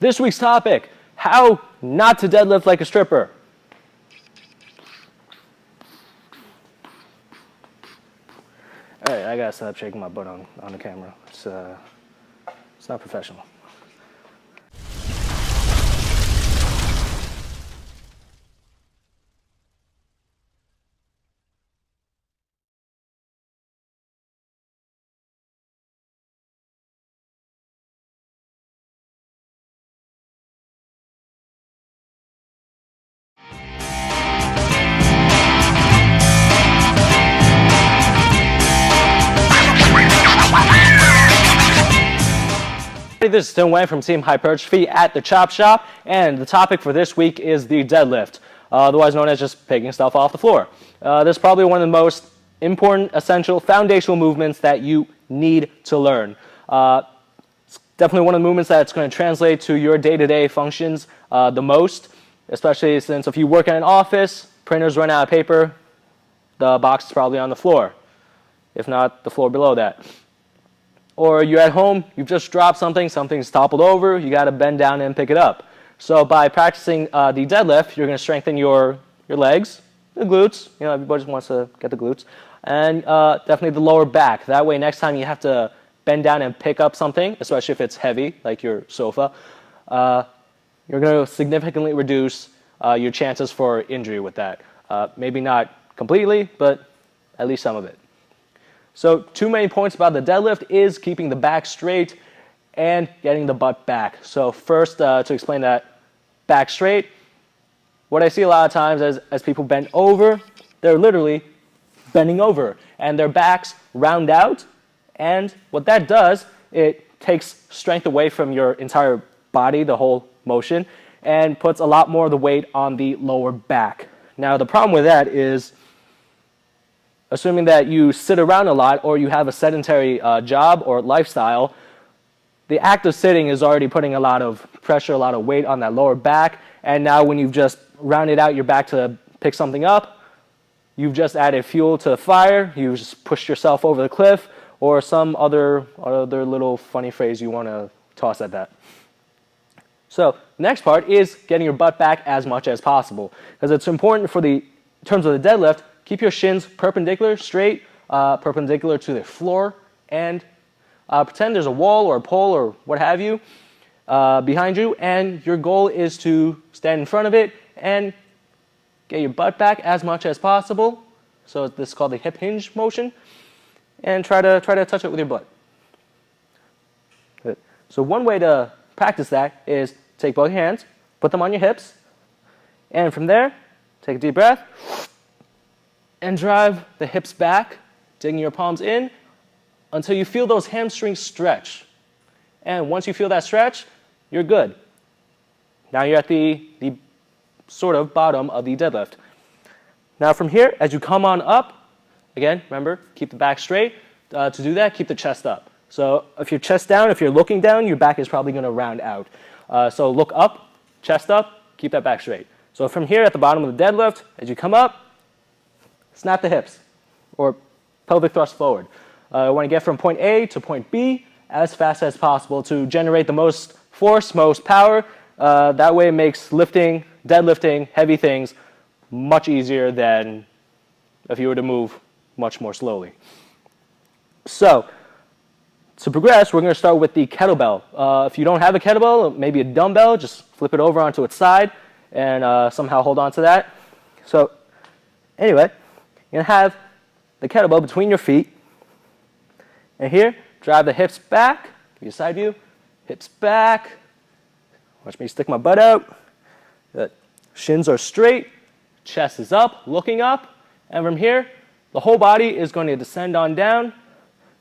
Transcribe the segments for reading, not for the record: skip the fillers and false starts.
This week's topic, how not to deadlift like a stripper. All right, I gotta stop shaking my butt on the camera. It's not professional. This is Tim Wang from Team Hypertrophy at the Chop Shop, and the topic for this week is the deadlift, otherwise known as just picking stuff off the floor. This is probably one of the most important, essential, foundational movements that you need to learn. It's definitely one of the movements that's going to translate to your day-to-day functions the most, especially since if you work in an office, printers run out of paper, the box is probably on the floor, if not the floor below that. Or you're at home, you've just dropped something, something's toppled over, you got to bend down and pick it up. So by practicing the deadlift, you're going to strengthen your legs, the glutes, you know, everybody just wants to get the glutes, and definitely the lower back. That way next time you have to bend down and pick up something, especially if it's heavy, like your sofa, you're going to significantly reduce your chances for injury with that. Maybe not completely, but at least some of it. So two main points about the deadlift is keeping the back straight and getting the butt back. So first, to explain that back straight, what I see a lot of times as people bend over, they're literally bending over and their backs round out, and what that does, it takes strength away from your entire body, the whole motion, and puts a lot more of the weight on the lower back. Now the problem with that is, assuming that you sit around a lot or you have a sedentary job or lifestyle, the act of sitting is already putting a lot of pressure, a lot of weight on that lower back, and now when you've just rounded out your back to pick something up, you've just added fuel to the fire, you've just pushed yourself over the cliff, or some other little funny phrase you want to toss at that. So the next part is getting your butt back as much as possible, because it's important in terms of the deadlift, keep your shins perpendicular, straight, perpendicular to the floor, and pretend there's a wall or a pole or what have you behind you, and your goal is to stand in front of it and get your butt back as much as possible. So this is called the hip hinge motion, and try to touch it with your butt. Good. So one way to practice that is take both hands, put them on your hips, and from there, take a deep breath, and drive the hips back, digging your palms in until you feel those hamstrings stretch. And once you feel that stretch, you're good. Now you're at the sort of bottom of the deadlift. Now from here, as you come on up, again, remember, keep the back straight. To do that, keep the chest up. So if your chest down, if you're looking down, your back is probably going to round out. So look up, chest up, keep that back straight. So from here at the bottom of the deadlift, as you come up, snap the hips, or pelvic thrust forward. You want to get from point A to point B as fast as possible to generate the most force, most power. That way it makes deadlifting heavy things much easier than if you were to move much more slowly. So to progress, we're going to start with the kettlebell. If you don't have a kettlebell, maybe a dumbbell, just flip it over onto its side and somehow hold on to that. So anyway, you're going to have the kettlebell between your feet. And here, drive the hips back. Give you a side view. Hips back. Watch me stick my butt out. Good. Shins are straight. Chest is up, looking up. And from here, the whole body is going to descend on down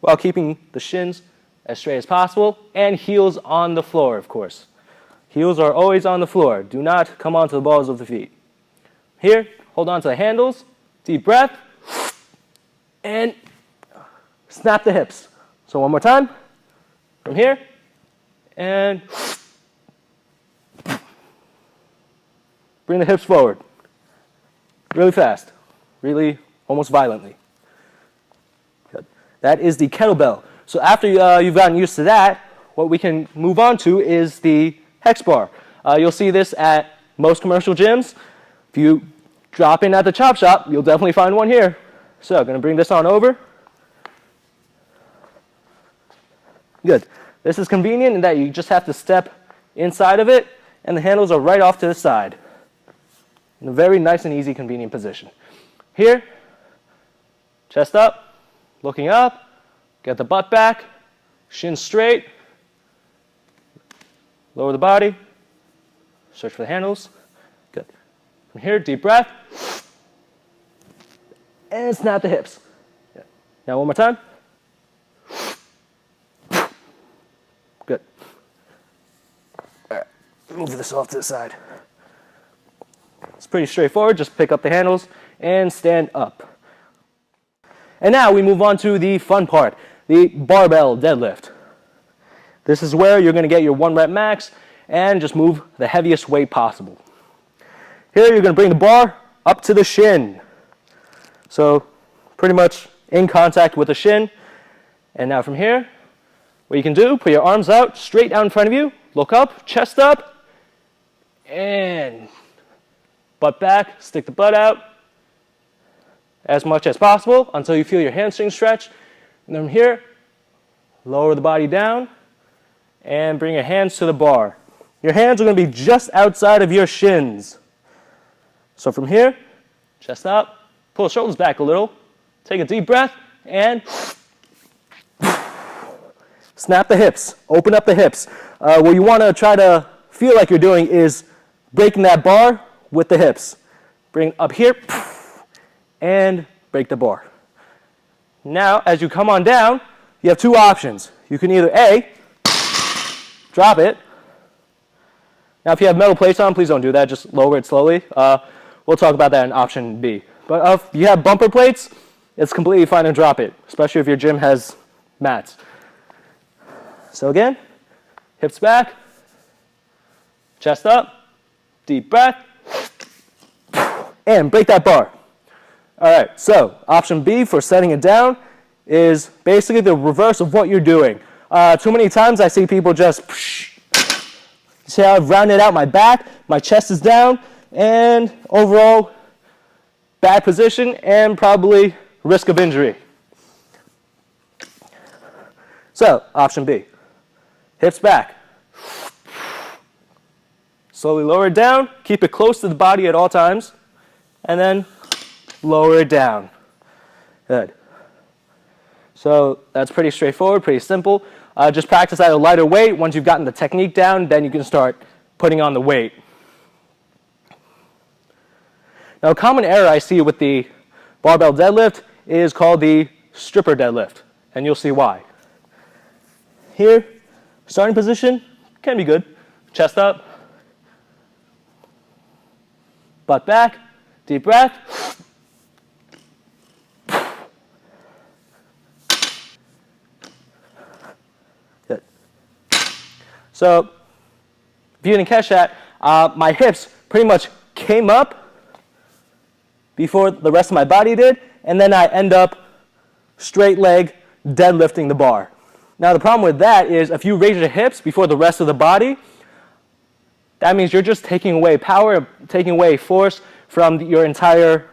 while keeping the shins as straight as possible. And heels on the floor, of course. Heels are always on the floor. Do not come onto the balls of the feet. Here, hold on to the handles. Deep breath, and snap the hips. So one more time, from here, and bring the hips forward. Really fast, really almost violently. Good. That is the kettlebell. So after you've gotten used to that, what we can move on to is the hex bar. You'll see this at most commercial gyms. If you drop in at the chop shop, you'll definitely find one here. So I'm going to bring this on over. Good. This is convenient in that you just have to step inside of it, and the handles are right off to the side in a very nice and easy, convenient position. Here, chest up, looking up, get the butt back, shin straight, lower the body, search for the handles. Good. From here, deep breath, and snap the hips. Good. Now one more time. Good. All right, move this off to the side. It's pretty straightforward. Just pick up the handles and stand up. And now we move on to the fun part, the barbell deadlift. This is where you're going to get your 1 rep max and just move the heaviest weight possible. Here you're going to bring the bar up to the shin. So pretty much in contact with the shin. And now from here, what you can do, put your arms out straight out in front of you, look up, chest up, and butt back, stick the butt out as much as possible until you feel your hamstring stretch. And then from here, lower the body down and bring your hands to the bar. Your hands are going to be just outside of your shins. So from here, chest up, pull the shoulders back a little, take a deep breath, and snap the hips, open up the hips. What you want to try to feel like you're doing is breaking that bar with the hips. Bring up here, and break the bar. Now, as you come on down, you have two options. You can either A, drop it. Now, if you have metal plates on, please don't do that. Just lower it slowly. We'll talk about that in option B. But if you have bumper plates, it's completely fine to drop it, especially if your gym has mats. So again, hips back, chest up, deep breath, and break that bar. All right, so option B for setting it down is basically the reverse of what you're doing. Too many times I see people just, see how I've rounded out my back, my chest is down, and overall bad position and probably risk of injury. So option B, hips back. Slowly lower it down, keep it close to the body at all times, and then lower it down. Good. So that's pretty straightforward, pretty simple. Just practice at a lighter weight. Once you've gotten the technique down, then you can start putting on the weight. Now, a common error I see with the barbell deadlift is called the stripper deadlift, and you'll see why. Here, starting position can be good. Chest up, butt back, deep breath. Good. So, if you didn't catch that, my hips pretty much came up before the rest of my body did, and then I end up straight leg deadlifting the bar. Now the problem with that is if you raise your hips before the rest of the body, that means you're just taking away power, taking away force from your entire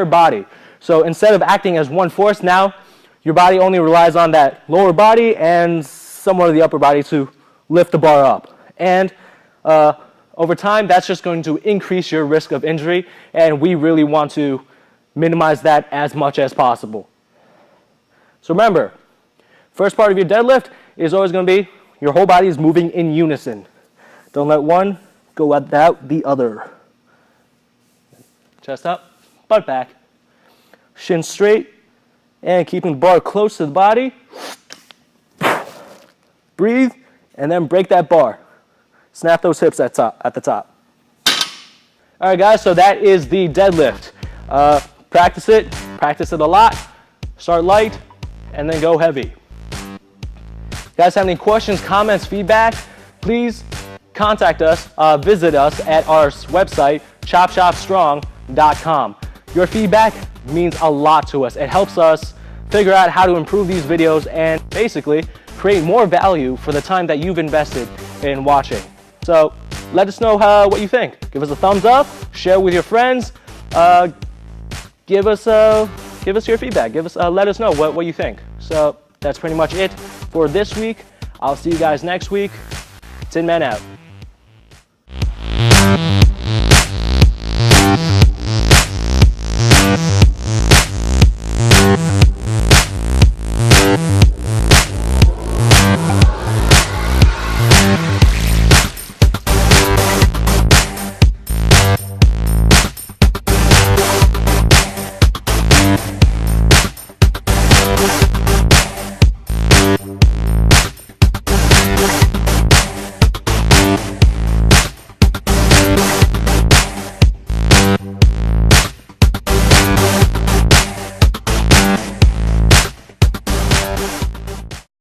body. So instead of acting as one force, now your body only relies on that lower body and somewhat of the upper body to lift the bar up. And over time, that's just going to increase your risk of injury, and we really want to minimize that as much as possible. So remember, first part of your deadlift is always going to be your whole body is moving in unison. Don't let one go without the other. Chest up, butt back, shin straight, and keeping the bar close to the body. Breathe, and then break that bar. Snap those hips at the top. All right, guys, so that is the deadlift. Practice it a lot, start light, and then go heavy. If you guys have any questions, comments, feedback, please contact us, visit us at our website, chopshopstrong.com. Your feedback means a lot to us. It helps us figure out how to improve these videos and basically create more value for the time that you've invested in watching. So let us know what you think. Give us a thumbs up, share with your friends, give us your feedback. Let us know what you think. So that's pretty much it for this week. I'll see you guys next week. Tin Man out.